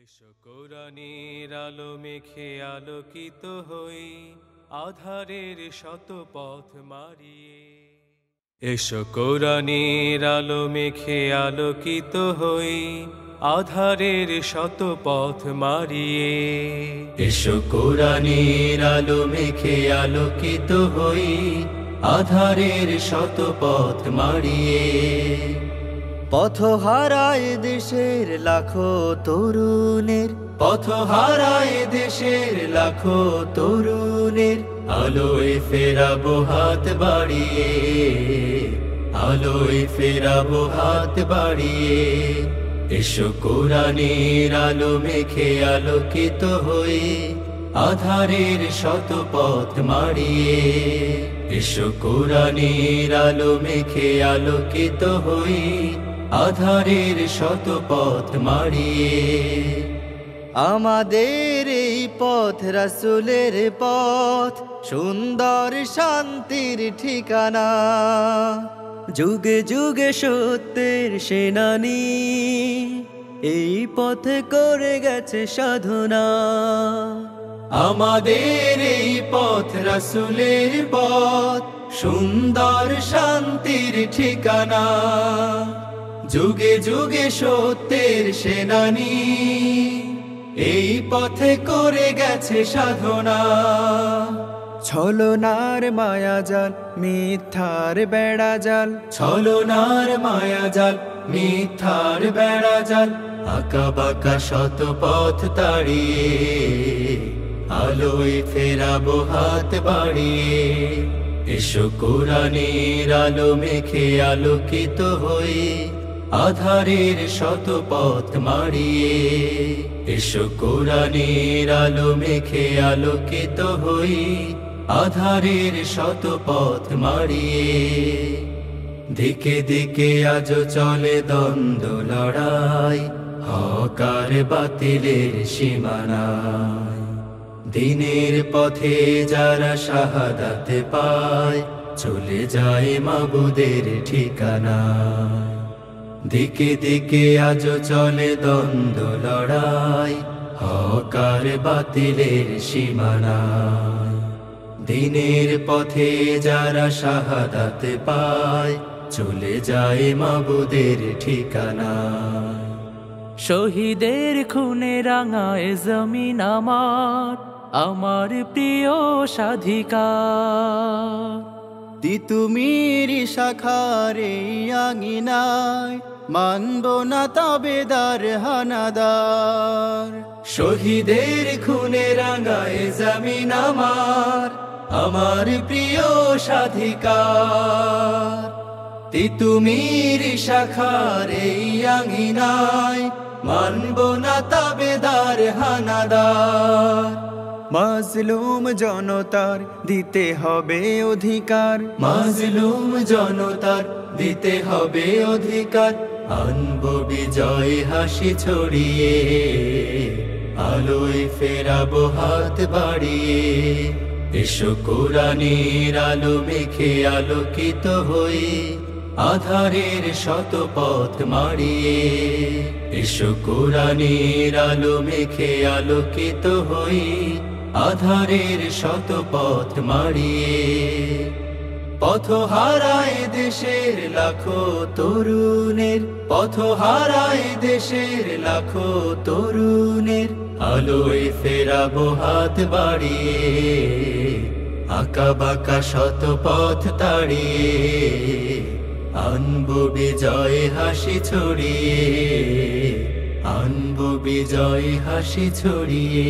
এসো কোরআনের আলো মেখে আলোকিত হই আধারের শত পথ মারিয়ে। এসো কোরআনের আলো মেখে আলোকিত হই আধারের শত পথ মারিয়ে। এসো কোরআনের আলো মেখে আলোকিত হই আধারের শত পথ মারিয়ে। পথহারায় দেশের লাখো তরুণের, পথহারায় দেশের লাখো তরুণের আলোয় ফেরাবো হাত বাড়িয়ে, আলোয় ফেরাবো হাত বাড়িয়ে। এসো কোরআনের আলো মেখে আলোকিত হই আধারের শত পথ মারিয়ে। এসো কোরআনের আলো মেখে আলোকিত হই আধারের শত পথ মারিয়ে। আমাদের এই পথ রাসূলের পথ, সুন্দর শান্তির ঠিকানা। যুগে যুগে সত্যের সেনানী এই পথে করে গেছে সাধনা। আমাদের এই পথ রাসূলের পথ, সুন্দর শান্তির ঠিকানা। যুগে যুগে সত্যের সেনানী এই পথে করে গেছে সাধনা। ছলনার মায়াজাল মিথ্যার বেড়াজাল, ছলনার মায়াজাল মিথ্যার বেড়াজাল আঁকা বাঁকা শত পথ তাড়িয়ে আলোয় ফেরাবো হাত বাড়িয়ে। এসো কোরআনের আলো মেখে আলোকিত হই আধারের শত পথ মারিয়ে। এসো কোরআনের আলো মেখে আলোকিত হই আধারের শত পথ মারিয়ে। দিকে দিকে আজ চলে দ্বন্দ্ব লড়াই, হক আর বাতিলের সীমানায়। দিনের পথে যারা শাহাদাত পায় চলে যায় মাবুদের ঠিকানায়। দিকে দিকে আজ চলে দ্বন্দ্ব লড়াই, হক আর বাতিলের সীমানায়। দিনের পথে যারা শাহাদাত পায় চলে যায় মাবুদের ঠিকানায়। শহীদের খুনে রাঙায় জমিন আমার, আমার প্রিয় স্বাধিকার। তিতুমির শাখার এই আঙিনায় মানব না তাবেদার হানাদার। শহীদের খুনে রাঙায় জমিন আমার, আমার প্রিয় স্বাধিকার। তিতুমির শাখার এই আঙিনায় মানব না তাবেদার হানাদার। মাজলুম জনতার দিতে হবে অধিকার, মাজলুম জনতার দিতে হবে অধিকার। আনব বিজয় হাসি ছড়িয়ে আলোয় ফেরাবো হাত বাড়িয়ে। এসো কোরআনের আলো মেখে আলোকিত হই আধারের শত পথ মারিয়ে। এসো কোরআনের আলো মেখে আলোকিত হই আধারের শত পথ মারিয়ে। পথহারায় দেশের লাখো তরুণের, পথহারায় দেশের লাখো তরুণের আলোয় ফেরাবো হাত বাড়িয়ে। আঁকা বাঁকা শত পথ তাড়িয়ে আনবো বিজয় হাসি ছড়িয়ে, আনবো বিজয় হাসি ছড়িয়ে।